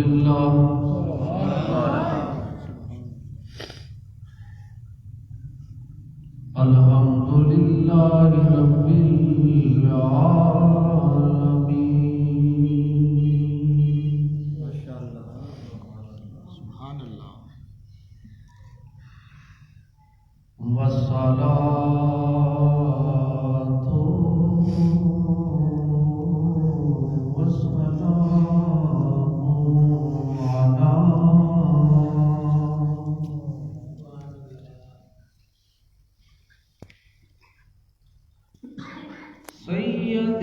للہ الحمد للہ رب العالمین سبحان اللہ والصلاة والسلام على سيد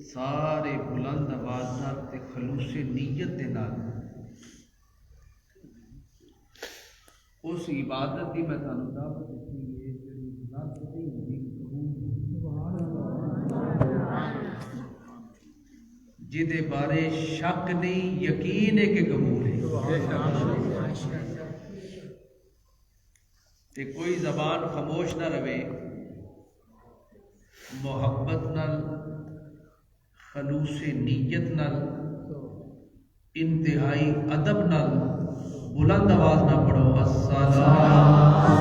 سارے بلند آواز تے خلوص نیت دے نال اس عبادت دی میں تانوں دعوت دتی ہے جڑی رب دی ہوندی جدے بارے شک نہیں یقین ہے کہ قبول ہے تے کوئی زبان خاموش نہ رہے محبت نال خلوص نیت نال انتہائی ادب نال بلند آواز نہ پڑھو السلام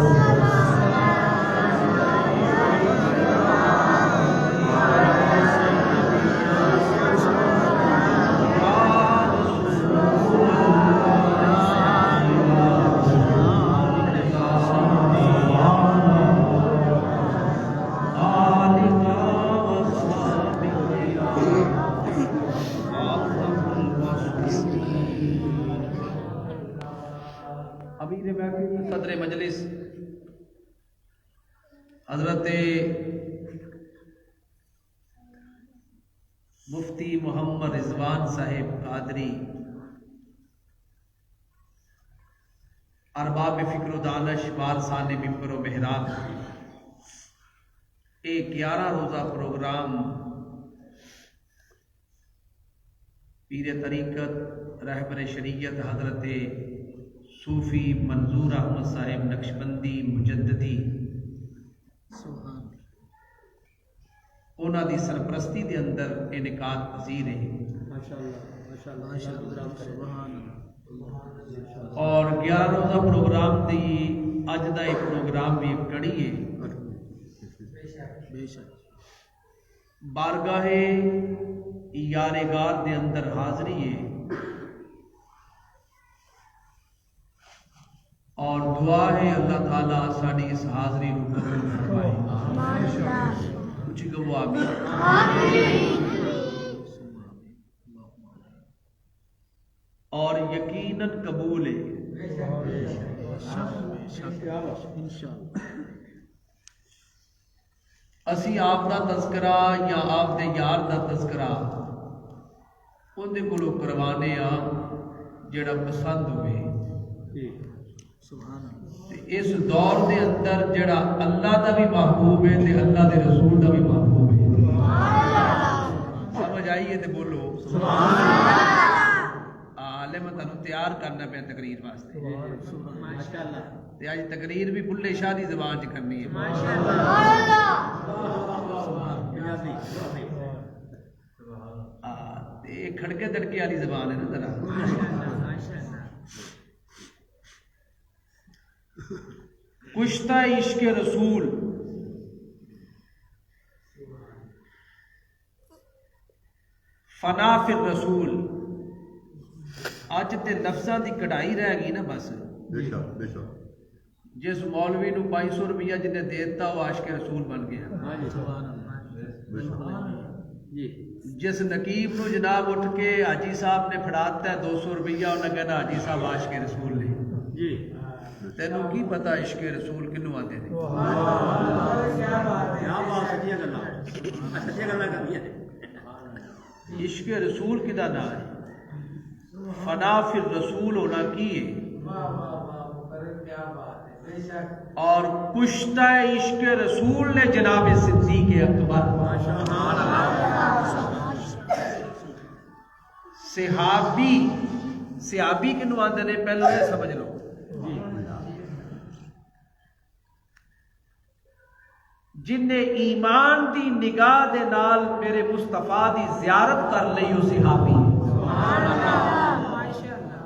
حضرت مفتی محمد رضوان صاحب قادری ارباب فکر و دانش وارثان ممبر و محراب ایک 11 روزہ پروگرام پیر طریقت رہبر شریعت حضرت صوفی منظور احمد صاحب نقشبندی مجددی انہاں دی سرپرستی دے اندر انعقاد پذیر ہے اور 11 روزہ پروگرام دی اج دا ایک پروگرام بھی کڑی ہے بارگاہ یارگار دے اندر حاضری ہے اور دعا ہے اللہ تعالیٰ ساڑی اس حاضری کو قبول فرمائے کچھ گو آمین اور یقیناً قبول ہے اسی آپ دا تذکرہ یا آپ دے یار دا تذکرہ ان دے کولو کروانے جڑا پسند ہوئے اس دور دے اندر جڑا اللہ دا بھی محبوب ہے تے اللہ دے رسول دا بھی محبوب ہے سمجھ آئیے تے بولو حالے میں تنوں تیار کرنا پہ تقریر واسطے تے آج تقریر بھی بلے شاہ دی زبان چ کرنی ہے تے کھڑکے دڑکے والی زبان ہے نا ذرا کشتہ عشق رسول فنا فی الرسول اج تے لفظاں دی کڑائی رہ گئی نا بس جس مولوی نو 500 روپیہ جنہیں دیتا وہ عاشق رسول بن گیا جس نقیب نو جناب اٹھ کے حاجی صاحب نے پھڑاتا ہے 200 روپیہ انہیں کہنا حاجی صاحب عاشق رسول نے تینوں کی پتا عشق رسول کنوں آتے ہیں عشق رسول کدا نام ہے فنا فی الرسول ہونا کی ہے اور کشتہ عشق رسول نے جناب صدیق اکبر صحابی کنوں آتے ہیں پہلے سمجھ لو جن نے ایمان دی نگاہ دے نال میرے مصطفیٰ دی زیارت کر لئی ہو صحابی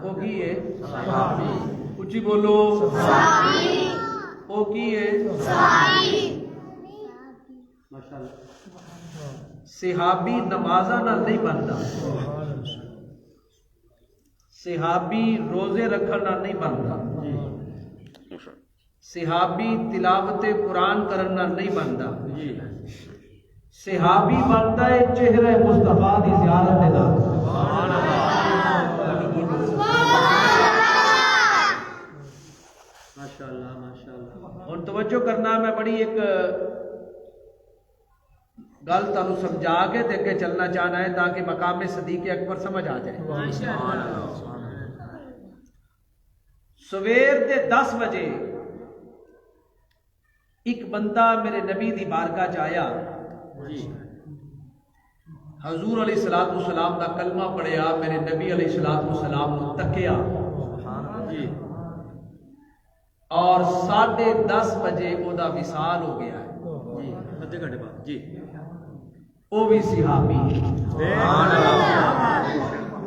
وہ کی ہے اچھی بولو وہ کی ہے صحابی نمازہ نہ نہیں بنتا صحابی روزے رکھنا نہیں بنتا صحابی تلاوت قرآن کرنا نہیں بنتا صحابی بنتا ہے چہرہ مصطفیٰ دی زیارت دے نال اور توجہ کرنا میں بڑی ایک گل تانوں سمجھا کے تے کے چلنا چاہنا ہے تاکہ مقام صدیق اکبر سمجھ آ جائے سویر دے 10 بجے ایک بندہ میرے نبی دی بارگاہ چ آیا حضور علیہ السلام دا کلمہ پڑھیا میرے نبی علیہ السلام نو تکیا اور 10:30 بجے او دا وصال ہو گیا ہے او بھی صحابی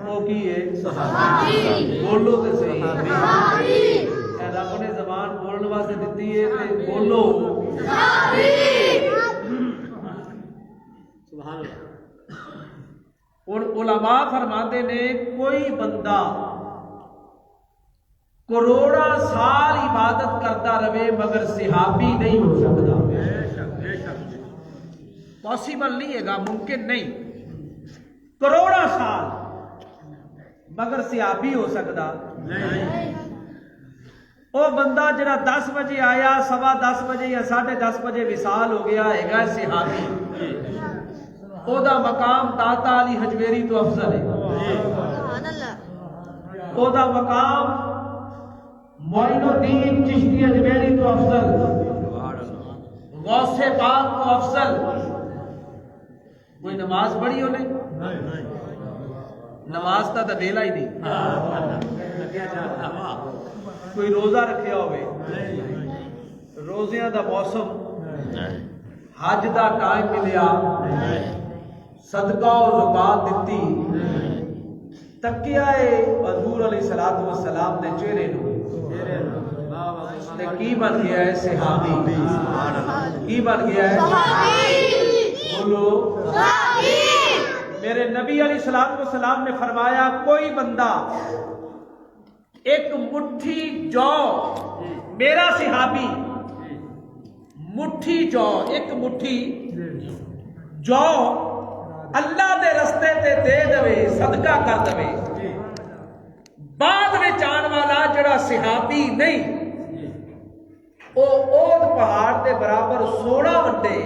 او کی ہے بولو تے صحیح رب نے زبان بولنے واسطے دیتی ہے تے بولو سبحان اللہ اور علماء فرماتے نے کوئی بندہ کروڑا سال عبادت کرتا رہے مگر صحابی نہیں ہو سکتا پاسبل نہیں ہے گا ممکن نہیں کروڑا سال مگر صحابی ہو سکتا نہیں وہ بندہ جڑا 10 بجے آیا 10:15 بجے یا 10:30 بجے وصال ہو گیا ہے صحابی، او دا مقام داتا علی حجویری تو افضل ہے، او دا مقام معین الدین چشتی اجمیری تو افضل، غوث پاک تو افضل۔ کوئی نماز پڑھی ہو نہیں؟ نماز تا ویلا ہی نہیں، کوئی روزہ رکھیا ہوئے، روزیاں دا موسم، حج دا ٹائم ملیا، صدقہ و زکات دیتی، تکیا ہے حضور علیہ الصلوۃ والسلام دے چہرے نو تے کی بن گیا ہے صحابی، کی بن گیا ہے صحابی، بولو صحابی۔ میرے نبی علیہ الصلوۃ والسلام نے فرمایا کوئی بندہ ایک مٹھی جو، میرا صحابی مٹھی جو، ایک مٹھی جو اللہ دے رستے تے دے دے صدقہ کر دے، بعد میں آن والا جڑا صحابی نہیں او اوت پہاڑ دے برابر سونا ونڈے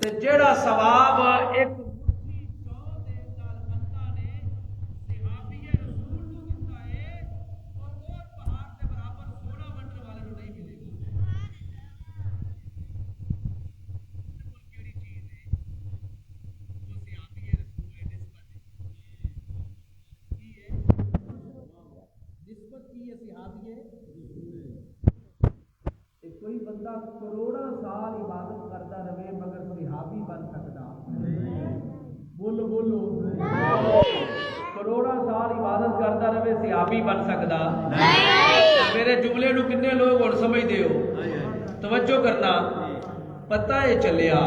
تے جڑا ثواب ایک مٹھی جو دے نال اللہ نے صحابی رسول کو دتا ہے اور اوت پہاڑ دے برابر سونا ونڈنے والے کو نہیں ملے گا۔ کیڑی چیز ہے وہ صحابی رسول نسبت کی ہے، نسبت کی ہے صحابی ہے۔ کوئی بندہ کروڑا سال عبادت کرتا رہے مگر صحابی بن سکتا؟ بولو بولو، کروڑا سال عبادت کرتا رہے صحابی بن سکتا؟ میرے جملے نو کنے لوگ اور سمجھ دے ہو؟ توجہ کرنا، پتہ ہے چلیا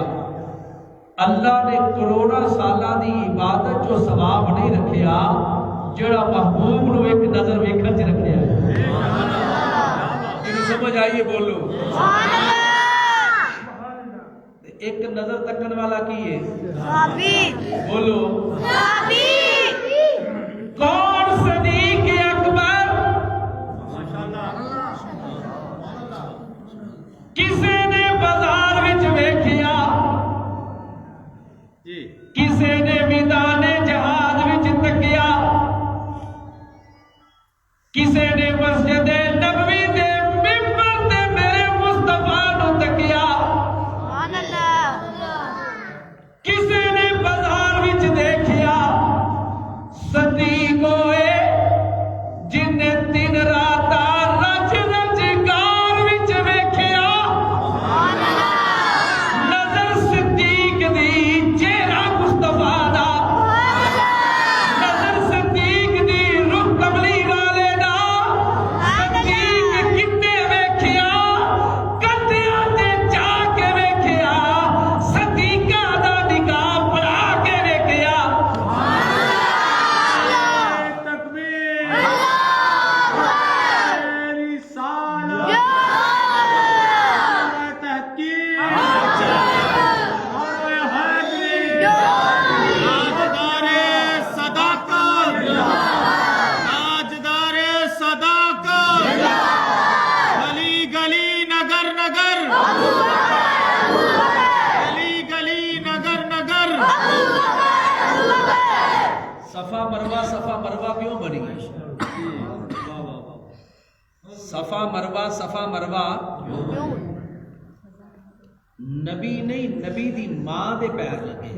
اللہ نے کروڑا سالہ دی عبادت جو ثواب نہیں رکھیا جڑا محبوب نو ایک نظر ویکھن چ رکھیا ہے۔ سمجھ آئیے بولو، ایک نظر تکن والا کی ہے صحابی، بولو صحابی۔ کون صدیق اکبر کسے نے بازار وچ ویکھیا، کسے نے میدان جہاد وچ تکیا، کسے نے مسجد نبوی دے ممبر تے میرے مصطفیٰ نو تکیا، کسے نے بازار وچ دیکھیا صدیق ہوئے جن نے دن رات رج رج گار وچ ویکھیا، نظر صدیق دی چہرہ مصطفیٰ دا، نظر صدیق دی رخ کملی والے دا، صدیق کتے ویکھیا کندیاں تے جا کے ویکھیا، صدیقہ دا نکاح پڑھا کے ویکھیا۔ تکبیر، میری سالہ تحقیق اور حاضری، تاجدار صداقت، تاجدار صداقت، گلی گلی نگر نگر، گلی گلی نگر نگر۔ صفا مروا کیوں بنی؟ صفا مروا نبی نہیں، نبی دی ماں دے پیر لگے،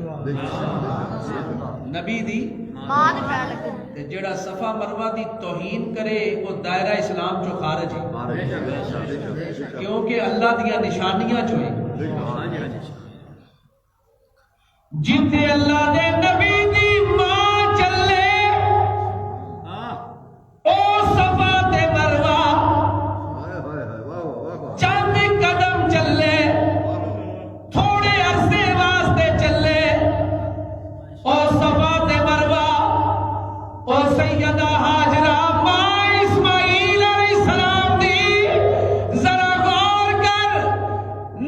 نبی دی ماں دے پیر لگے تے جڑا صفا مروا دی توہین کرے وہ دائرہ اسلام چو خارج ہے، کیونکہ اللہ دیا نشانیاں جو ہیں جتے اللہ دے نبی دی ماں چلے او صفا تے مروا چند قدم چلے، تھوڑے عرصے واسطے چلے، او صفا تے مروا، او سیدہ ہاجرہ ماں اسماعیل علیہ السلام دی، ذرا غور کر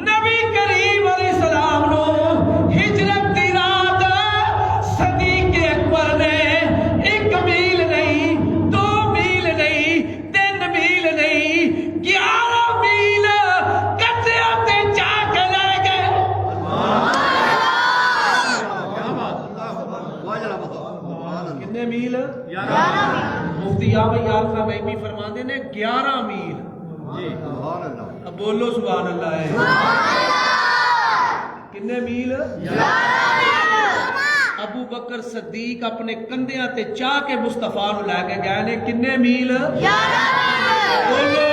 نبی کریم علیہ السلام نو ہجرت دی رات مفتی یار صاحب بھی فرماندے نے 11 میل جی سبحان اللہ اب بولو سبحان اللہ ہے کنے میل 11 ابو بکر صدیق اپنے کندھیاں تے چاہ کے مصطفیٰ نو لے کے گئے نے کنے میل 11 بولو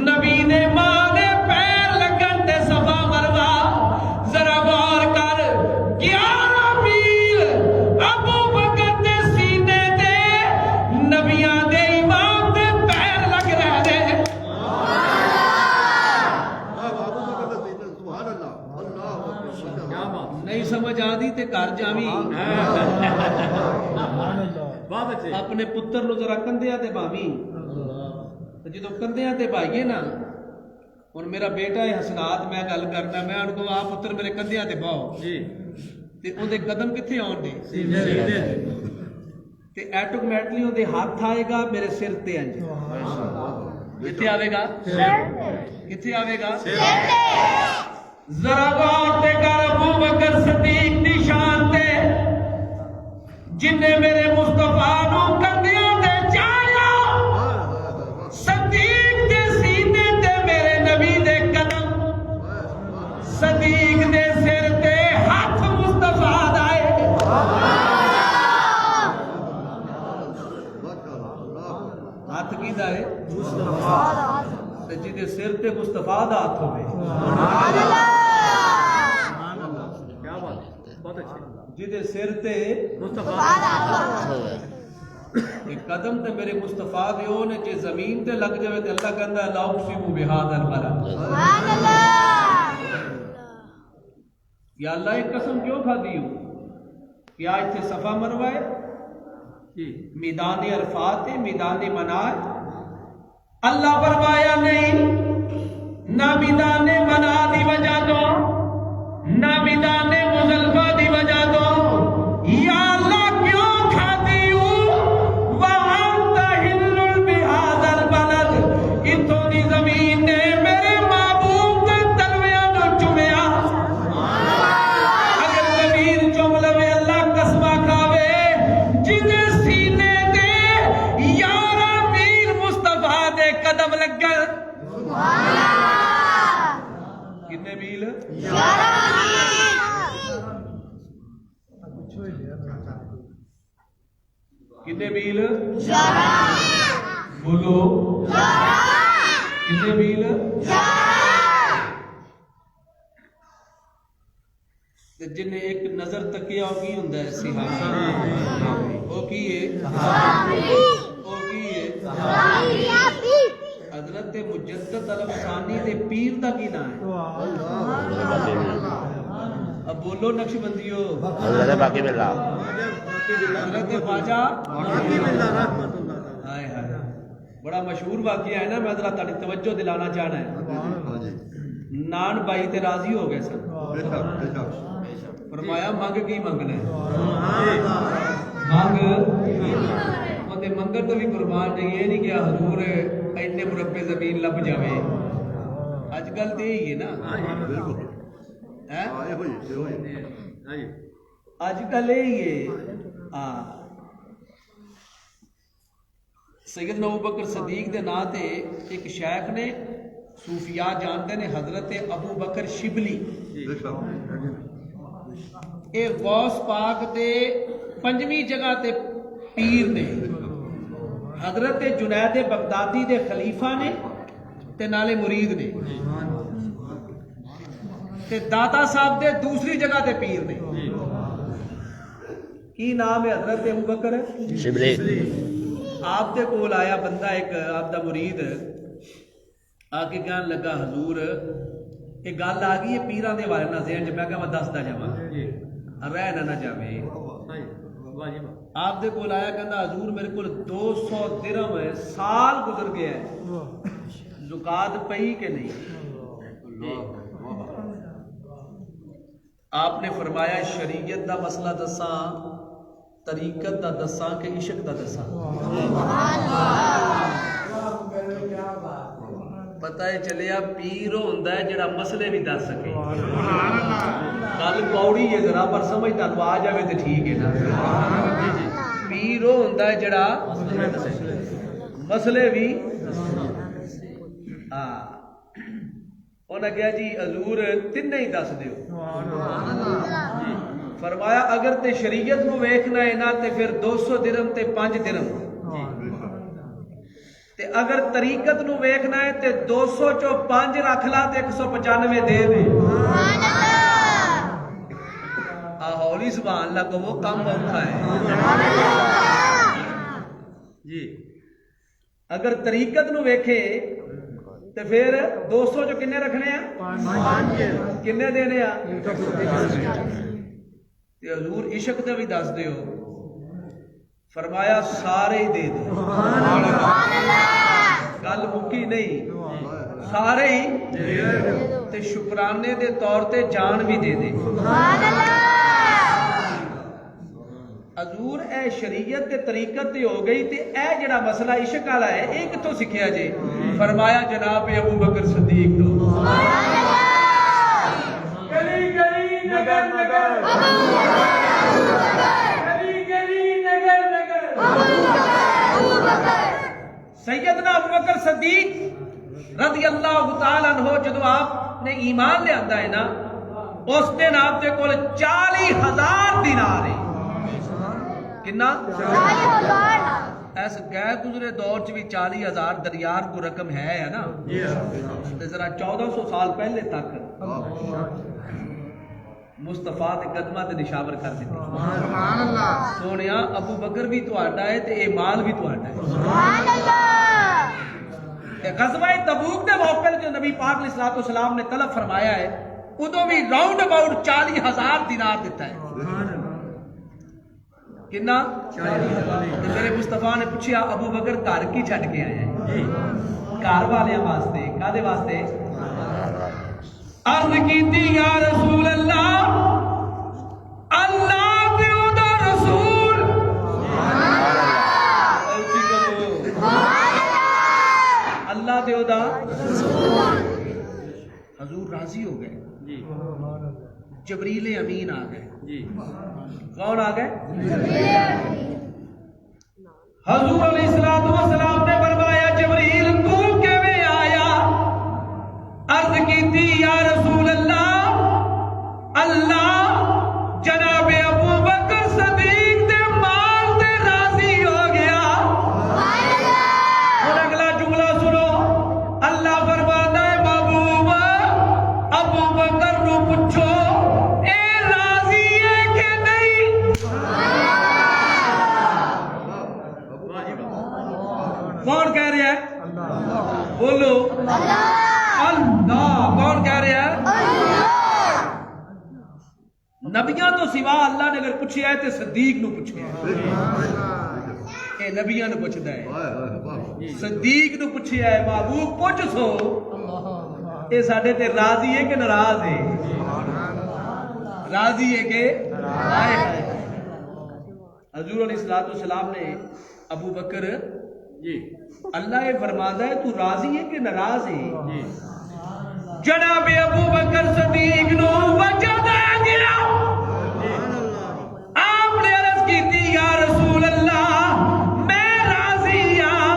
نبی نے ماں دے پیر لگن تے صفا مروا ذرا غور کر 11 میل ابو بکر دے سینے تے نبیاں دے امام دے پیر لگ رہے نے نہیں سمجھ آدھی تے گھر جاویں اپنے پتر نو ذرا کندھیاں تے باویں جدو کندھیاں تے پائیے نا ہن میرا بیٹا ہے حسنات میں گل کرنا میں ان کو آ پتر میرے کندھیاں تے باؤ جی تے اون دے قدم کتھے آن دے سیدھے تے ایٹومیٹکلی اون دے ہاتھ آئے گا میرے سر تے انج کتھے آوے گا کتھے آوے گا ذرا غور تے کر ابو بکر صدیق دی شان تے جن نے میرے مصطفیٰ نو کندھیاں تے چایا صدیق دے سینے تے میرے نبی دے قدم صدیق دے سر تے ہاتھ مصطفیٰ دائے ہاتھ کی دائے تے جدے سر تے مصطفیٰ دا ہاتھ ہوئے کیا بات بہت اچھی جدے سر تے مصطفیٰ دا ہاتھ ہوئے قدم تے میرے مصطفیٰ دے ہونے جے زمین تے لگ جائے تے اللہ کہندا ہے لا اقسم بہذا البلد سبحان اللہ یا اللہ ایک قسم کیوں کھا دی ہوں کیا اتنے صفا مروہ ہے میدان عرفات ہے میدان منار اللہ فرمایا نہیں نہ میدان منا دی وجہ دو نہ میدان مزدلفہ دی وجہ دو یا اللہ کیوں کھا دی ہوں وَأَنْتَ حِلٌّ بِهَذَا الْبَلَدِ اتھوں دی زمین نے میرے محبوب دے تلویاں نو چومیا اگر زمین چوم لوے اللہ قسمہ کھاوے جدے سینے دے 11 میل مصطفیٰ دے قدم لگن کتنے میل 11 کتنے میل 11 بولو 11 کتنے میل 11 جن نے ایک نظر تکیا وہ کی ہوندا ہے صحابی وہ کی ہے حضرت مجدد الفسانی دے پیر دا کی نام ہے اب بولو نقش بندیو حضرت باقی باللہ حضرت خواجہ ہائے ہائے بڑا مشہور واقعہ ہے نا میں ذرا تاری توجہ دلانا چاہنا ہے نان بائی تے راضی ہو گئے سن فرمایا مانگ کی منگنا ہے مانگ منگل تو بھی قربان نہیں یہ نہیں کہ حضور اتنے مربع زمین لب جاوے اج کل تو یہی ہے نا اج کل یہی ہے سیدنا ابو بکر صدیق دے نا تے ایک شیخ نے صوفیاء جانتے نے حضرت ابو بکر شبلی اے غوث پاک دے 5ویں جگہ تے پیر نے حضرت جنید بغدادی دے خلیفہ نے تے نالے مرید نے تے داتا صاحب دے دوسری جگہ تے پیر نے کی نام ہے حضرت ابو بکر شبلی آپ دے کول آیا بندہ ایک آپ دا مرید آ کے کہنے لگا حضور ایک گل آ گئی ہے پیراں دے والے نہ ذہن میں کہا میں دسدا جاواں رہ نہ جاوے آپ دے کول آیا کہندا حضور میرے کول 200 درہم ہے سال گزر گیا ہے زکات پئی کہ نہیں آپ نے فرمایا شریعت دا مسئلہ دساں طریقت دا دساں کہ عشق دا دساں پتہ ہے چلیا پیر ہوندا ہے جڑا مسئلے بھی دس سکے. گل کوڑی ہے ذرا پر سمجھ تانوں آ جاوے تے ٹھیک ہے نا. پیر وہ ہوندا ہے جڑا مسئلے بھی ہاں. انہیں کہا جی حضور تین ہی دس دیو. فرمایا اگر تے شریعت نو ویکھنا ہے نا تے پھر 200 درہم تے 5 درہم. تے اگر طریقت نو ویکھنا ہے تے 200 چو 5 رکھ لا تے 195 دے دے. ہولی سبحان اللہ کو وہ کم اوکھا ہے جی. اگر طریقت نو ویکھے تے پھر 200 جو کنے رکھنے ہیں کنے دینے ہیں. تے حضور عشق تے بھی دس دیو. فرمایا سارے ہی دے دے. گل مکی نہیں سارے ہی تے شکرانے دے طور تے جان بھی دے دے. حضور اے شریعت تے طریقت تے ہو گئی تے اے جڑا مسئلہ عشق والا ہے اے کتوں سکھیا جے. فرمایا جناب ابو بکر صدیق نو. گلی گلی نگر نگر گلی گلی نگر نگر سیدنا ابو بکر صدیق رضی اللہ تعالی عنہ جدو آپ نے ایمان لے آندا ہے نا اس دن آپ دے کول 40,000 دینار ہے. کنا ایس گئے گزرے دور چ بھی 40,000 دریار کو رقم ہے نا. ذرا 1400 سال پہلے تک مصطفیٰ دے قدماں تے نشاور کر دیتے. سبحان اللہ. سونیا ابو بکر بھی تہاڈا ہے تے اے مال بھی تہاڈا ہے. سبحان اللہ. غزوہ تبوک دے موقع تے نبی پاک علیہ الصلوۃ والسلام نے طلب فرمایا ہے ادو بھی راؤنڈ اباؤٹ 40,000 دینار دیتا ہے. کنا 40,000. میرے مصطفیٰ نے پوچھا ابو بکر گھر کی چھڈ کے آیا ہے. گھر والیاں واسطے کادے واسطے؟ عرض کیتی یا رسول اللہ اللہ تے اودا رسول اللہ تے اودا حضور راضی ہو گئے. جبریل امین آ گئے. کون آ گئے؟ حضور علیہ السلام نے فرمایا جبریل تو کیویں آیا؟ عرض کیتی یا رسول اللہ اللہ جناب ابو بکر صدیق دے مال تے راضی ہو گیا. اور اگلا جملہ سنو. اللہ فرماتا ہے محبوب ابو بکر نو پوچھو کون کہہ رہا ہے؟ بولو اللہ. کون کہہ رہا ہے؟ نبیاں تو سوا اللہ نے اگر پوچھا ہے تو صدیق نو پوچھا ہے. اے نبیاں نو پوچھدا ہے صدیق نو پوچھا ہے محبوب پوچھ سو اے ساڈے تے راضی ہے کہ ناراض ہے؟ راضی ہے کہ حضور علیہ السلام نے ابو بکر جی اللہ یہ فرماتا ہے تو راضی ہے کہ ناراض ہے؟ جناب ابو بکر صدیق نو وجد آ گیا. آپ نے عرض کی تھی یا رسول اللہ میں راضی ہاں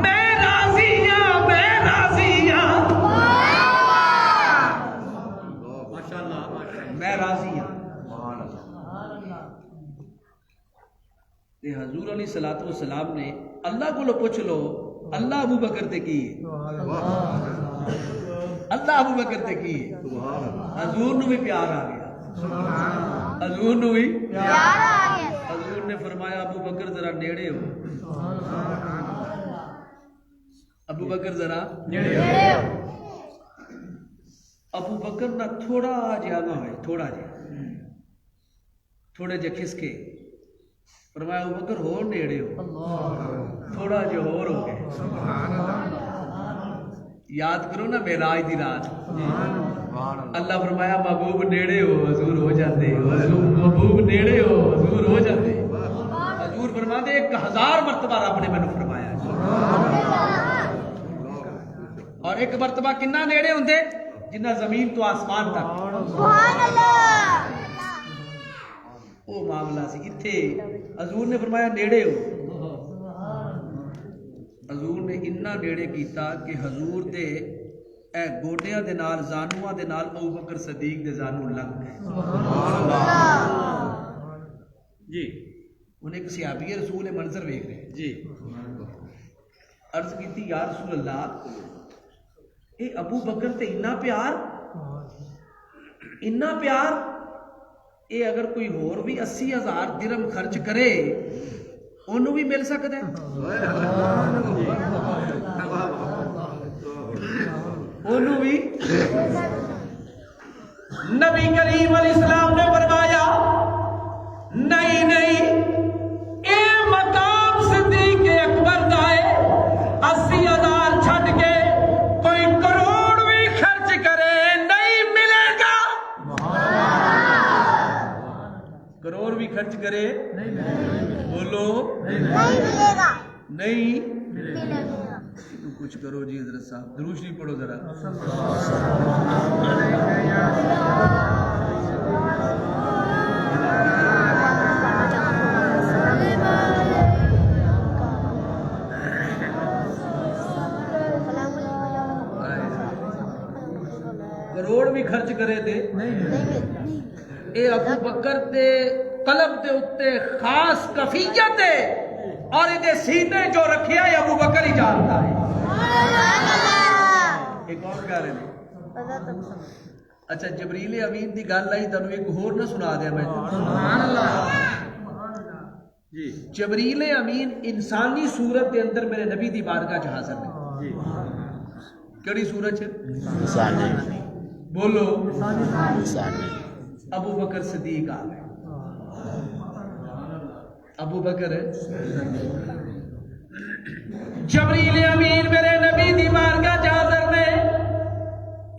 میں راضی ہاں میں راضی ہاں میں راضی ہاں. حضور علیہ الصلوۃ والسلام نے اللہ کو پوچھ لو اللہ ابو بکر تے کی اللہ ابو بکر تے کی. حضور نو بھی پیار آ گیا. حضور نو بھی پیار آ گیا. حضور نے فرمایا ابو بکر ذرا نیڑے ہو. ابو بکر ذرا نیڑے ہو. ابو بکر نہ تھوڑا جہا نہ ہوئے تھوڑے جہ کھس کے فرمایا ابو بکر ہور نیڑے ہو. تھوڑا جو ہور ہو گئے. یاد کرو نا معراج دی رات اللہ فرمایا محبوب نیڑے ہو حضور ہو جاتے. محبوب نیڑے ہو حضور ہو جاتے. حضور فرماتے 1000 مرتبہ رب نے مینوں فرمایا. اور ایک مرتبہ کنا نیڑے ہوندے جنہ زمین تو آسمان تک سبحان اللہ وہ معاملہ سی اتھے حضور نے فرمایا نیڑے ہو حضور نے اتنا نیڑے کیتا کہ حضور دے اے گوڈیاں دے نال زانواں دے نال ابو بکر صدیق دے زانو لگ گئے جی انہیں ایک صحابی رسول منظر ویکھ رہے جی عرض کیتی یا رسول اللہ اے ابو بکر تے اتنا پیار اے اگر کوئی ہور بھی 80,000 درہم خرچ کرے انہوں بھی مل سکتا ہے انہوں بھی نبی کریم علیہ السلام نے فرمایا نہیں نہیں اے مقام صدیق اکبر دائے 80,000 چھٹ کے کوئی کروڑ بھی خرچ کرے نہیں ملے گا کروڑ بھی خرچ کرے بولو نہیں ملے گا نہیں ملے گا کچھ کرو جی حضرت صاحب درود شریف پڑھو ذرا کروڑ بھی خرچ کرے دے اے ابو بکر دے قلب دے اتے خاص کفیت ہے اور ادھے سینے جو رکھیا ہے ابو بکر ہی جانتا ہے ایک اور کہہ رہے ہیں اچھا جبریل امین دی گل آئی تانوں ایک ہور نہ سنا دیا میں سبحان اللہ جی جبریل امین انسانی صورت دے اندر میرے نبی دی بارگاہ چ حاضر نے جی کیڑی صورت چ انسانی بولو انسانی ابو بکر صدیق آ گئے ابو بکر جبریل امین میرے نبی دی بارگاہ چ حاضر نے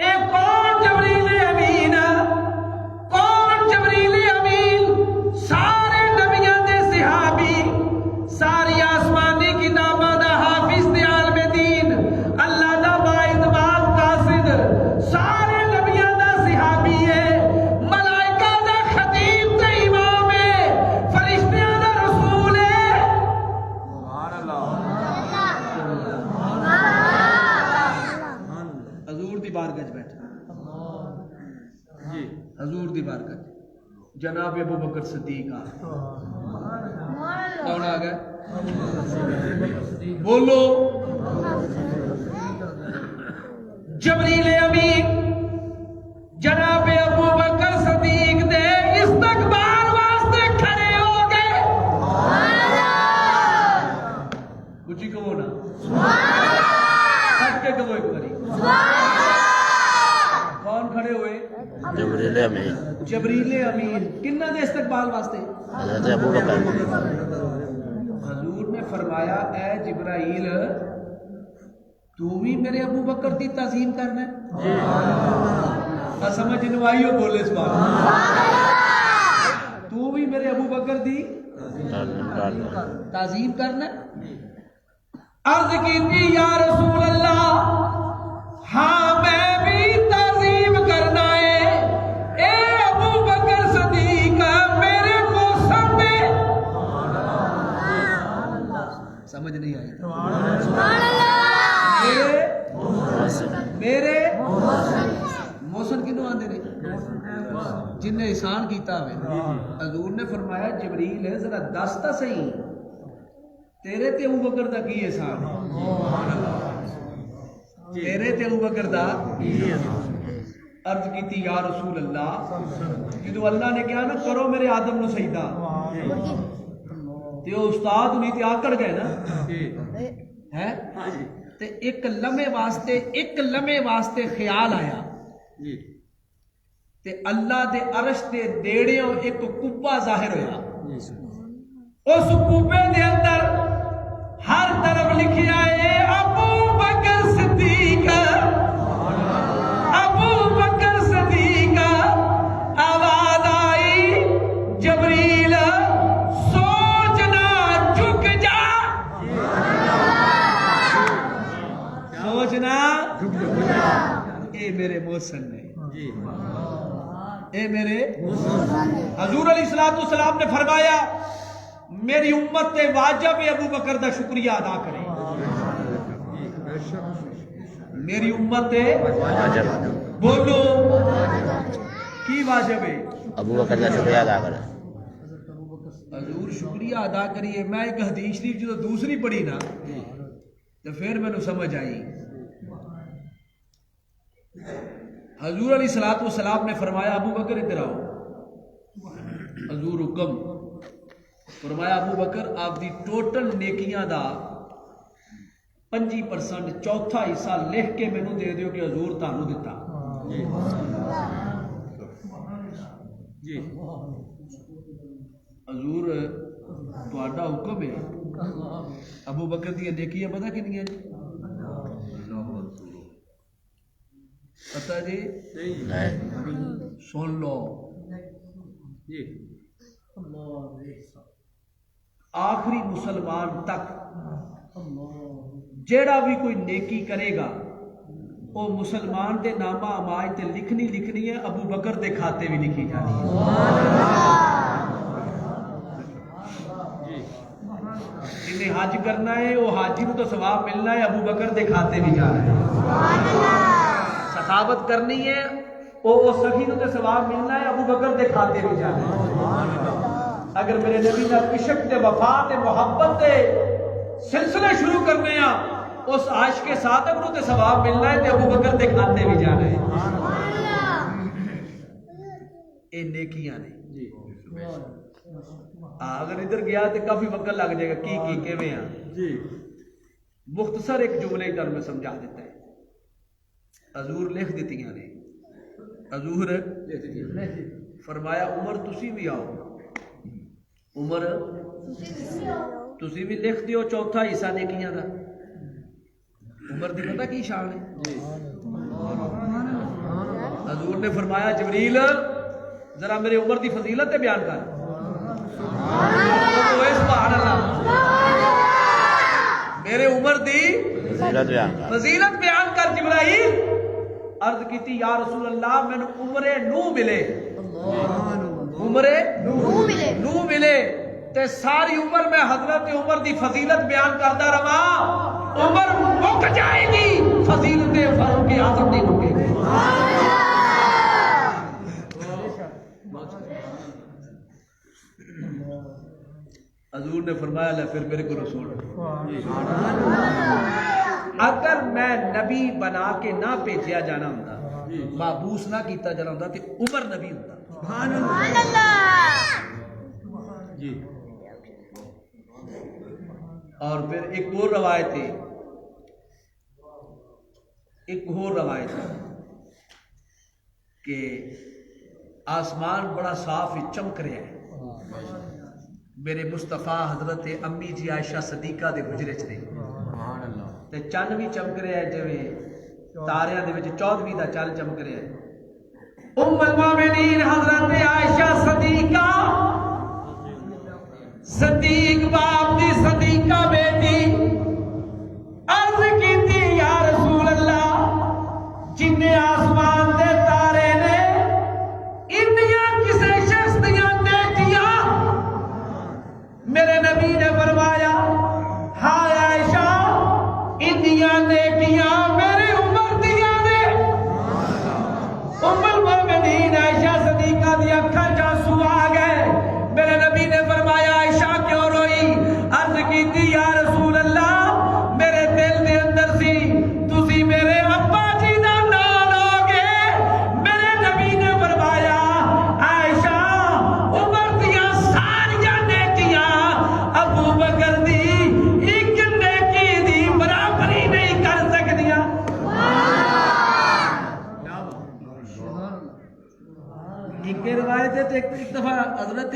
اے کون جبریل امین کون جبریل امین سارے نبیاں دے صحابی ساری آسمانی کتاباں دا حافظ تے عالم دین اللہ دا باعتبار قاصد سارے نبیاں دا صحابی ہے ملائکہ دا خطیب تے امام ہے فرشتیاں دا رسول ہے سبحان اللہ حضور دی بارگاہ وچ بیٹھا جی حضور دی بارگاہ جناب ابو بکر صدیق آ کون آ گئے بولو جبریل امین جناب ابو بکر صدیق دے استقبال واسطے کھڑے ہو گئے کچھ ہی کہو نا کہہ کے کہو ایک باری کون کھڑے ہوئے جبریل امین جبریل امین کنہ دے استقبال واسطے حضرت ابو بکر حضور نے فرمایا اے جبرائیل تو بھی میرے ابو بکر دی تعظیم کرنا ہے سمجھ نو آئیو بولے سبحان تو بھی میرے ابو بکر دی تعظیم کرنا ہے عرض کی تھی یا رسول اللہ ہاں میں بھی تعظیم کرنا ہے اے ابو بکر صدیق میرے موسم میں سمجھ نہیں آئی میرے موسم کنوں آندے نے جن نے احسان کیتا ہوئے حضور نے فرمایا جبریل ہے ذرا دس تا صحیح تیرے تے ابو بکر دا کی احسان ہے تیرے تے ابو بکر دا عرض کیتی یا رسول اللہ جدو اللہ نے کہا نا کرو میرے آدم نو سجدہ تے استاد نہیں تے آکڑ گئے نا ہے تے ایک لمحے واسطے خیال آیا تے اللہ دے عرش دے دیڑیوں ایک کبا ظاہر ہویا اس کبے دے اندر ہر طرف لکھیا ہے ابو بکر صدیق ابو بکر صدیق آواز آئی جبریل سوچنا جھک جا سوچنا جھک محسن نے، اے میرے حضور علیہ السلام نے فرمایا میری امت تے واجب ہے ابو بکر دا شکریہ ادا کرے. میری امت تے بولو کی واجب ہے؟ ابو بکر کا شکریہ ادا کرے. حضور شکریہ ادا کریے. میں ایک حدیث شریف جو دوسری پڑھی نا تو پھر میں سمجھ آئی. حضور علیہ السلام نے فرمایا ابو بکر ادھر آؤ. حضور حکم فرمایا ابو بکر آپ دی ٹوٹل نیکیاں دا 25% چوتھا حصہ لکھ کے مینوں دے دیو کہ حضور تانوں دتا. حضور تہاڈا حکم ہے. ابو بکر دی نیکیاں پتہ کنیاں جی؟ پتہ جی؟ سن لو. آخری مسلمان تک جیڑا بھی کوئی نیکی کرے گا وہ مسلمان دے نامہ اماج تے لکھنی ہے. ابو بکر دے کھاتے بھی لکھی جانی ہے. جنہیں حج کرنا ہے وہ حاجی کو تو ثواب ملنا ہے. ابو بکر دے کھاتے بھی جانا ہے. سخاوت کرنی ہے وہ سخی کو تو ثواب ملنا ہے. ابو بکر دے کھاتے بھی جانا ہے. اگر میرے نبی نے عشق تے وفا تے محبت تے سلسلے شروع کرنے ہیں اس عاشق کے ساتھ کو تے ثواب ملنا ہے تے ابو بکر دے کھاتے بھی جانا ہے. اے نیکیاں نے. اگر ادھر گیا تو کافی وقت لگ جائے گا کی کیویں ہیں. مختصر ایک جملے ادھر میں سمجھا دیتا ہے. حضور لکھ دیتی نے. حضور فرمایا عمر تسی بھی آؤ. عمر تسی بھی لکھ دیو چوتھا حصہ نیکیاں دا. عمر دی پتہ کی شان ہے؟ حضور نے فرمایا جبریل ذرا میرے عمر دی فضیلت بیان کر. سبحان اللہ. میرے عمر دی فضیلت بیان کر. جبرائیل عرض کیتی یا رسول اللہ میں عمر نو ملے. عمر نو ملے تے ساری عمر میں حضرت عمر دی فضیلت بیان کرتا رہا. عمر مک جائے گی فضیلت فاروق اعظم نہیں رکے گی. حضور نے فرمایا لے پھر میرے کو رسول اگر میں نبی بنا کے نہ بھیجیا جانا ہوتا مابوس نہ کیتا جانا ہوتا تو عمر نبی ہوتا. سبحان اللہ. اور پھر ایک اور روایت ہے کہ آسمان بڑا صاف چمک رہا ہے. میرے مصطفیٰ حضرت امی جی عائشہ صدیقہ دے حجرے چ تے چند بھی چمک رہا ہے جویں تاریاں دے وچ 14ویں دا چند چمک رہا ہے. ام المومنین حضرت عائشہ صدیقہ صدیق باپ دی صدیقہ بیٹی عرض کیتی یا رسول اللہ جن آسمان دے تارے نے انیاں کسے شخص دیاں نیکیاں. میرے نبی نے فرمایا ہاں عائشہ انیاں نیکیاں میرے عمر دیاں نے. ام المومنین عائشہ صدیقہ دی اکھاں چ آنسو آ گئے. میرے نبی نے فرمایا عائشہ کیوں روئی؟ عرض کیتی یا رسول اللہ میرے دل دے اندر سی تسی میرے ابا جی دا نام لو گے. میرے نبی نے فرمایا عائشہ عمر دیاں ساریاں نیکیاں ابو بکر دی ایک نیکی دی برابری نہیں کر سکدیاں. ایک روایت ہے ایک دفعہ حضرت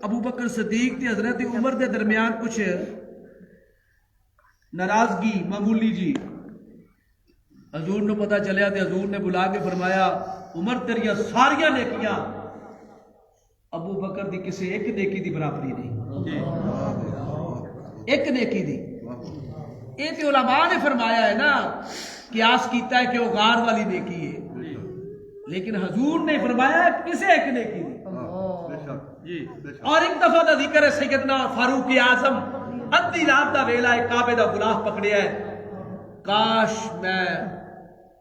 ابو بکر صدیق تے حضرت عمر دے درمیان کچھ ناراضگی معمولی جی. حضور نے پتہ چلیا تے حضور نے بلا کے فرمایا عمر تیریاں ساریاں نیکیاں ابو بکر دی کسی ایک نیکی دی برابری نہیں. ایک نیکی دی. یہ تے علماء نے فرمایا ہے نا قیاس کیتا ہے کہ وہ غار والی نیکی ہے. لیکن حضور نے فرمایا کسے ایک نیکی دی. اور ایک دفعہ دا ذکر ہے سیدنا فاروق اعظم ادھی رات دا ویلا ہے کعبے دا غلاف پکڑیا ہے. کاش میں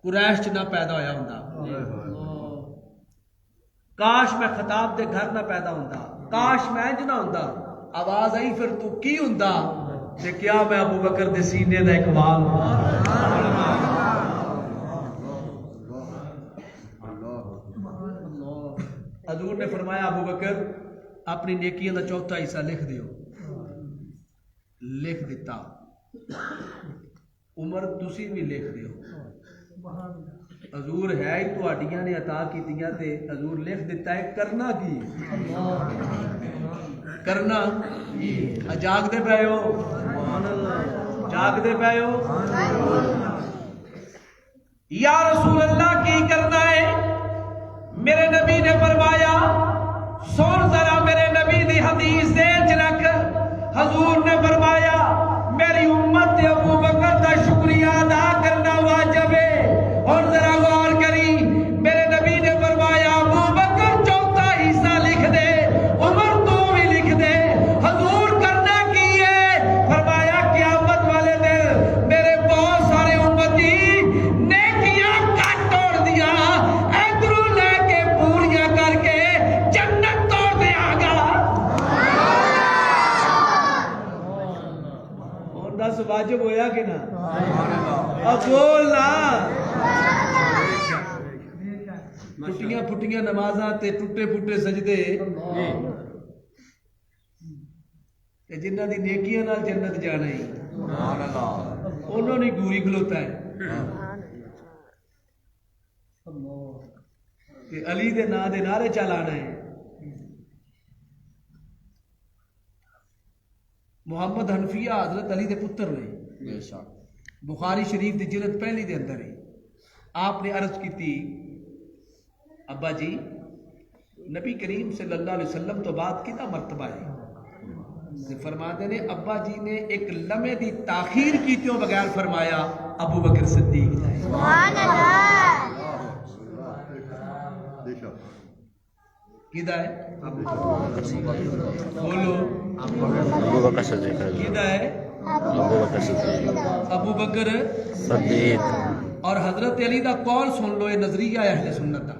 قریش چ نہ پیدا ہویا ہوندا, کاش میں خطاب دے گھر نہ پیدا ہوندا, کاش میں انج نہ ہوندا. آواز آئی پھر تو کی ہوندا تے کیا میں ابو بکر دے سینے دا اقبال حضور نے فرمایا ابو بکر اپنی نیکیاں دا چوتھا حصہ لکھ دیو. لکھ دیتا. عمر تسی بھی لکھ دیو. حضور ہے ہی تہاڈیاں نے عطا کیتیاں تے حضور لکھ دیتا ہے. کرنا کی کرنا جاگ دے پے ہو, جاگ دے پے ہو. یا رسول اللہ کی کرنا ہے؟ میرے نبی نے فرمایا سن ذرا میرے نبی دی حدیث دیکھ رکھ. حضور نے فرمایا میری امت تے ابو بکر دا شکریہ ادا کرنا واجب ہے. اور ذرا غور کری میرے نبی نے فرمایا ابو بکر چوتھا حصہ لکھ دے, عمر تو بھی لکھ دے. حضور کرنا کی ہے؟ فرمایا قیامت والے دن میرے بہت سارے امتی نیکیاں کٹ توڑ دیا ادھروں لے کے پوریاں کر کے جنت توڑ دیا گا. اور دس واجب ہویا کہ نہ؟ اب بول نا. ٹوٹیاں پھٹیاں نمازاں تے ٹوٹے پھٹے سجدے تے جنہ دی نیکیاں نال جنت جانا ہی انہوں نے گوری کھلوتا ہے. تے علی دے نا دے نعرے چلانا ہے. محمد حنفیہ حضرت علی دے پتر نے. بخاری شریف دی جلد پہلی دے اندر ہے. آپ نے عرض کی تھی ابا جی نبی کریم صلی اللہ علیہ وسلم تو بعد کتنا مرتبہ ہے؟ فرماتے نے ابا جی نے ایک لمحے دی تاخیر کیتیوں بغیر فرمایا ابو بکر صدیق ہے. سبحان اللہ. کیدا ہے؟ بولو. ابو بکر صدیق. کیدا ہے؟ ابو بکر صدیق. ابو بکر صدیق. اور حضرت علی دا قول سن لو, یہ نظریہ ہے اہل سنت دا.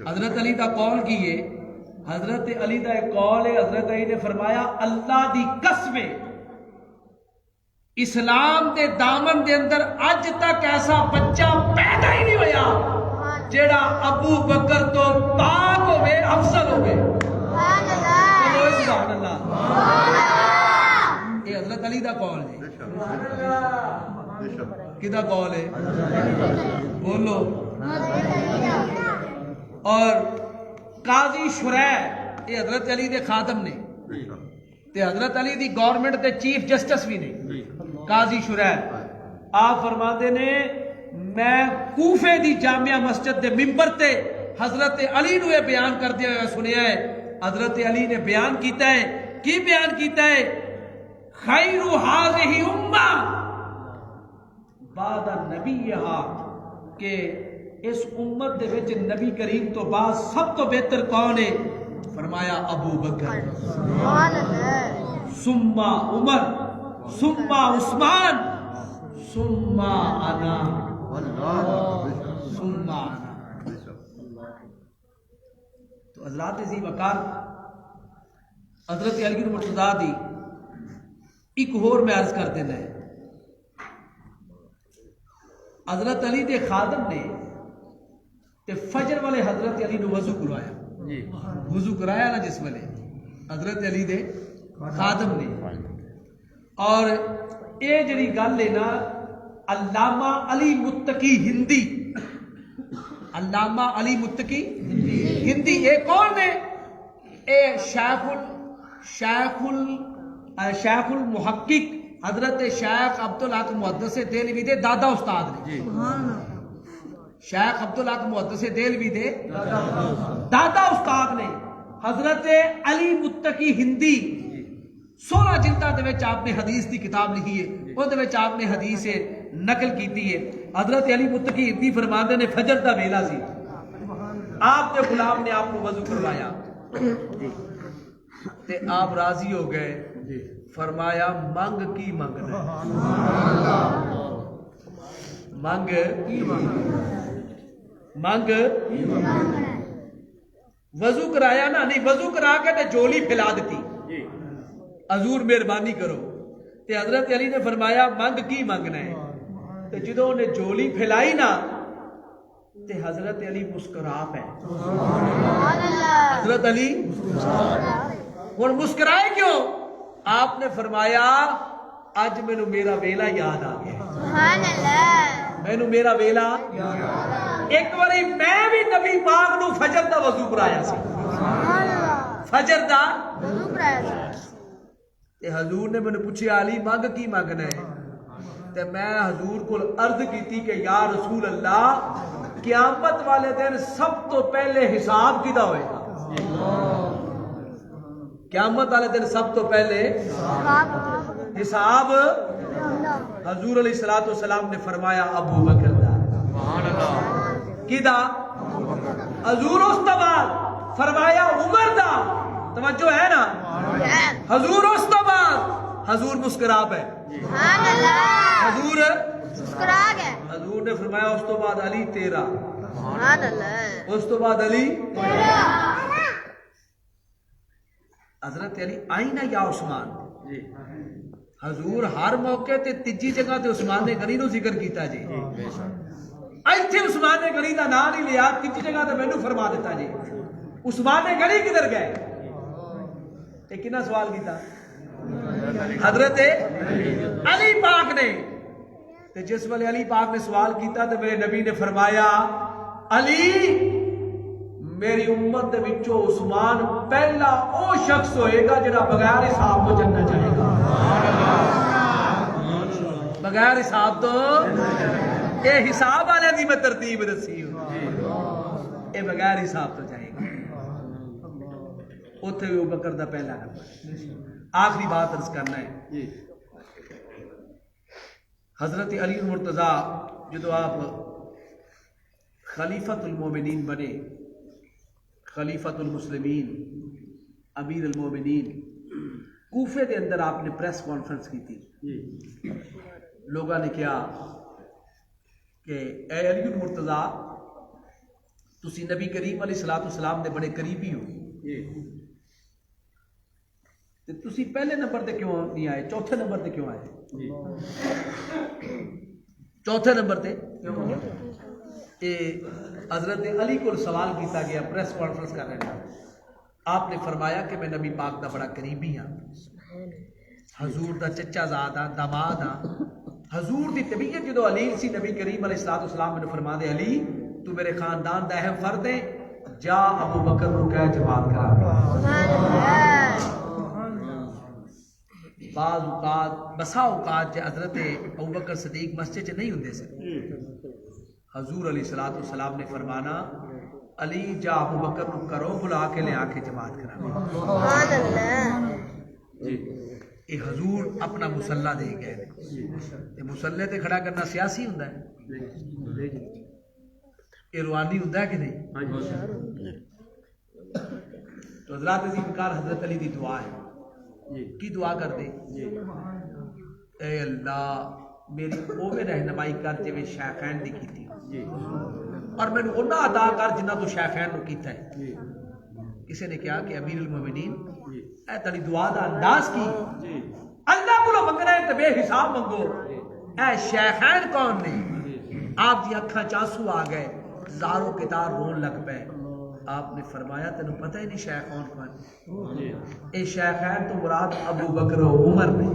حضرت علی دا قول کی ہے, حضرت علی دا ایک قول ہے. حضرت علی نے فرمایا اللہ دی قسم اسلام دے دامن دے اندر اج تک ایسا بچہ پیدا ہی نہیں ہویا جیڑا ابو بکر تو پاک ہوئے افضل ہوئے. سبحان اللہ. سبحان اللہ. یہ حضرت علی دا قول ہے. کدا قول ہے؟ بولو. اور قاضی شریح یہ حضرت علی دے خادم نے تے حضرت علی دی گورنمنٹ دے چیف جسٹس بھی نے. قاضی شریح آپ فرماندے نے میں کوفے دی جامعہ مسجد دے ممبر تے حضرت علی نو یہ بیان کردے ہوئے سنیا ہے. حضرت علی نے بیان کیتا ہے. کی بیان کیتا ہے؟ خیر ہذہ امہ بعد نبیہا, کہ اس امت دے وچ نبی کریم تو بعد سب تو بہتر کون ہے؟ فرمایا ابو بکر, سبحان اللہ. ثم عمر, ثم عثمان, ثم انا, ثم انا. تو حضرات ذی وقار حضرت علی مرتضیٰ دی ایک ہور میں عرض کر دینا ہے. حضرت علی دے خادم نے تے فجر والے حضرت علی نے وضو کروایا. وضو کرایا نا جس والے حضرت علی دے خادم نے. اور اے جڑی گل ہے نا علامہ علی متقی ہندی, علامہ علی متقی ہندی اے کون ہے؟ اے شیخ المحقق حضرت شیخ عبدالحق محدث دہلوی دے دادا استاد نے. شیخ عبدالحق محدث دہلوی دے دادا استاد نے. حضرت علی متقی ہندی 16 جلداں دے وچ آپ نے حدیث دی کتاب لکھی ہے. اس دے وچ آپ نے حدیث نقل کیتی ہے. حضرت علی متقی ہندی فرماندے نے فجر دا ویلا سی, آپ کے غلام نے آپ کو وضو کروایا تے آپ راضی ہو گئے، فرمایا منگ کی منگنا منگ وضو کرایا نا، نہیں وضو کرا کے تے جولی پھیلا دیتی، حضور مہربانی کرو، تے حضرت علی نے فرمایا منگ کی منگنا ہے، تے جدوں انہیں جولی پھیلائی نا تے حضرت علی مسکرا پے، حضرت علی اور مسکرائے کیوں؟ آپ نے فرمایا اج مینوں میرا ویلا یاد آ گیا، سبحان اللہ، مینوں میرا ویلا، ایک باری میں بھی نبی پاک نو فجر دا وضو کرایا سی، سبحان اللہ، فجر دا، وضو کرایا تے حضور نے مینوں پوچھیا علی منگ کی منگنا ہے، تے میں حضور کو عرض کیتی کہ یا رسول اللہ قیامت والے دن سب تو پہلے حساب کدا ہوئے گا؟ قیامت والے دن سب تو پہلے حساب حضور علیہ الصلوۃ والسلام نے فرمایا ابو بکر دا، کدا؟ حضور اس تو بعد فرمایا عمر دا، توجہ ہے نا، حضور اس تو بعد حضور مسکرا پے، سبحان اللہ، حضور مسکرا گئے، حضور نے فرمایا اس تو بعد علی تیرا، سبحان اللہ، اس تو بعد علی حضرت علی آئی نا یا عثمان، حضور ہر موقع تے تیجی جگہ تے عثمان نے غنی نو ذکر کیتا جی، ایتھے عثمان نے غنی دا نام نہیں لیا، تیجی جگہ تے مینوں فرما دیتا جی، عثمان نے غنی کدھر گئے؟ تے کنا سوال کیتا؟ حضرت علی پاک نے، تے جس والے علی پاک نے سوال کیتا تے میرے نبی نے فرمایا علی میری امت دے وچوں عثمان پہلا او شخص ہوئے گا جڑا بغیر حساب تو جنت جائے گا، بغیر حساب تو، اے حساب والے دی میں ترتیب دسی ہوں، اے بغیر حساب تو جائے گا، اوتھے ابو بکر دا پہلا نمبر۔ آخری بات عرض کرنا ہے، حضرت علی مرتضیٰ جدو آپ خلیفۃ المومنین بنے، خلیفۃ المسلمین، امیر المومنین، کوفے دے اندر آپ نے پریس کانفرنس کی تھی، لوگوں نے کیا کہ اے علی المرتضیٰ تسی نبی کریم علیہ الصلوۃ والسلام دے بڑے قریبی ہو، تے تسی پہلے نمبر تے کیوں نہیں آئے، چوتھے نمبر تے کیوں آئے؟ چوتھے نمبر تے حضرت علی کو سوال کیتا گیا پریس کانفرنس کر رہے ہیں، آپ نے فرمایا کہ میں نبی پاک دا بڑا قریبی ہاں، حضور دا چچا زاد ہاں، داماد ہاں، حضور دی طبیعت جدو علی سی نبی کریم علیہ الصلوۃ والسلام نے فرما دے علی تو میرے خاندان دا اہم فرد ہے، جا ابو بکر کو کہہ جماعت کرا، بعض اوقات بسا اوقات حضرت ابو بکر صدیق مسجد نہیں ہوندے سے، حضور علیہ الصلوۃ والسلام نے فرمانا علی جا ابو بکر کو کرو بلا کے لے آ کے جماعت کرا، سبحان اللہ، یہ حضور اپنا مسلح دے گئے، یہ مسلح تے کھڑا کرنا سیاسی ہوندا ہے، یہ روحانی ہوندا ہے کہ نہیں؟ تو حضرات عزیز بکار حضرت علی دی دعا ہے، کی دعا کر دے؟ اے اللہ میری اوے رہنمائی کر جویں شیخین دی کیتی، اور میں انہاں عطا کر جنہاں تو شیخین نو کیتا ہے۔ کسی نے کہا کہ امیر المومنین اے تیری دعا دا انداز کی، اللہ کو منگنا ہے تے بے حساب منگو، اے شیخین کون نے؟ آپ دی اکھاں چانسو آ گئے، زارو کتار رون لگ پے، آپ نے فرمایا تینوں پتہ ہی نہیں شیخ کون، اے شیخین تو مراد ابو بکر و عمر نے،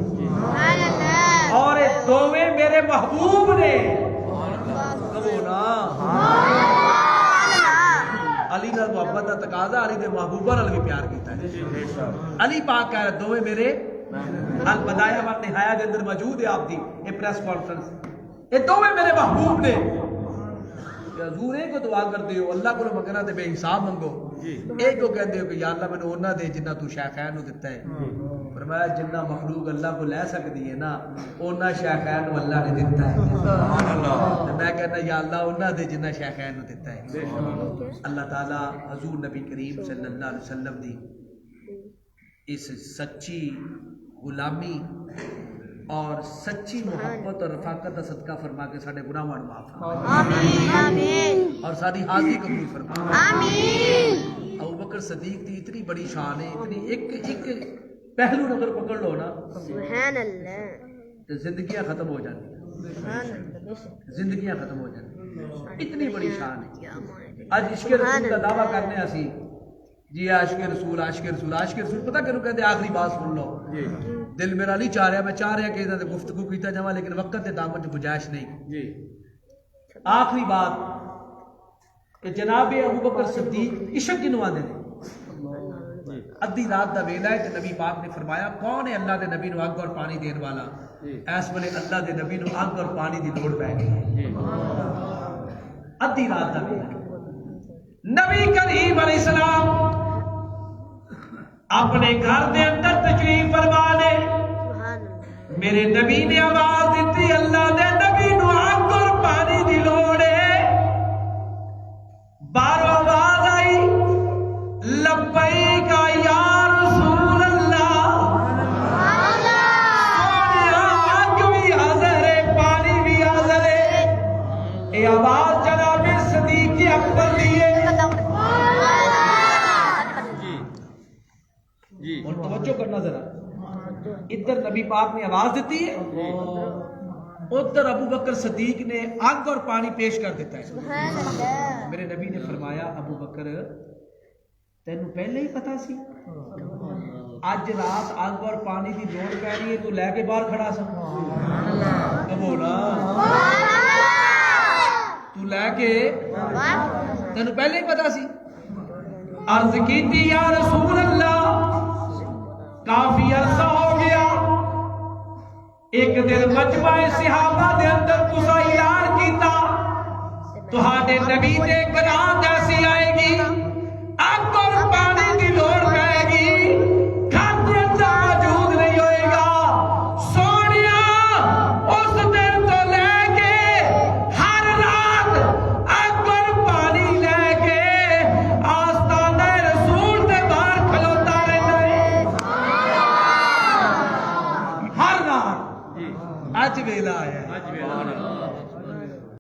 اور اے دوویں میرے محبوب نے، کہو نا علی نال محبت دا تقاضا، علی دے محبوبہ نال بھی پیار کیتا ہے، علی پاک کہہ رہے دوویں میرے، البدایہ والنہایہ دے اندر موجود ہے آپ دی یہ پریس کانفرنس، یہ دوویں میرے محبوب نے، کہ حضور ایک کو دعا کر دیو اللہ کو منگنا تے بے حساب منگو ایک کو کہندے ہو کہ یا اللہ مینوں انہاں دے جنہ تو شیخین نو دتا ہے فرمایا جنہ مخلوق اللہ کو لے سکتی ہے نا انہاں شیخین نو اللہ نے دتا ہے سبحان اللہ تے میں کہنا یا اللہ انہاں دے جنہ شیخین نو دتا ہے اللہ تعالی حضور نبی کریم صلی اللہ علیہ وسلم دی اس سچی غلامی اور سچی محبت اور رفاقت کا صدقہ فرما کے سارے گناہاں نو معاف فرما آمین آمین اور ساری حاضری قبول فرما آمین ابوبکر صدیق کی اتنی بڑی شان ہے اتنی ایک پہلو اگر پکڑ لو نا سبحان اللہ تو زندگیاں ختم ہو جاتی سبحان اللہ بے شک زندگیاں ختم ہو جاتی اتنی بڑی شان ہے آج عشق رسول کا دعویٰ کرنے اسی جی عاشق رسول عاشق رسول عاشق رسول پتہ کیوں کہتے آخری بات سن لو دل میرا نہیں چاہ رہا میں چاہ رہا کہ انہاں تے گفتگو کیتا جاواں لیکن وقت تے دامن چ گنجائش نہیں آخری بات کہ جناب ابوبکر صدیق عشق جنوں آندے نے ادھی رات دا ویلا ہے تے نبی پاک نے فرمایا کون ہے اللہ دے نبی نو اگ اور پانی دین والا اس ویلے اللہ دے نبی نو اگ اور پانی دی لوڑ پے گئی ادھی رات دا ویلا نبی کریم علیہ السلام اپنے گھر دے اندر تشریف فرما لے سبحان اللہ میرے نبی نے آواز دیتی اللہ دے نبی نو اگ اور پانی دی لوڑ ہے باہروں آواز آئی لبیک یا رسول اللہ سونیا اگ بھی حاضر ہے پانی بھی حاضر ہے اے آواز جناب صدیق اکبر دیے اور توجہ کرنا ذرا ادھر نبی پاک نے آواز دیتی ہے ادھر ابو بکر صدیق نے آگ اور پانی پیش کر دیتا ہے سبحان اللہ میرے نبی نے فرمایا ابو بکر تینوں پہلے ہی پتا سی اج رات آگ اور پانی دی لوڑ پہ رہی ہے تو لے کے باہر کھڑا سا بولا تو لے کے تینوں پہلے ہی پتا سی عرض کیتی یا رسول اللہ کافی عرصہ ہو گیا ایک دن مجمع صحابہ دے اندر تسا اعلان کیتا تہاڈے نبی دے گناہ ایسی آئے گی اگ اور پانی دی لوڑ پائے گی گھر دے اندر موجود نہیں ہوئے گا سونیا اس دن تو لے کے ہر رات اگ اور پانی لے کے آستانہ رسول دے باہر کھلوتا رہتا ہے ہر رات اج ویلا آیا ہے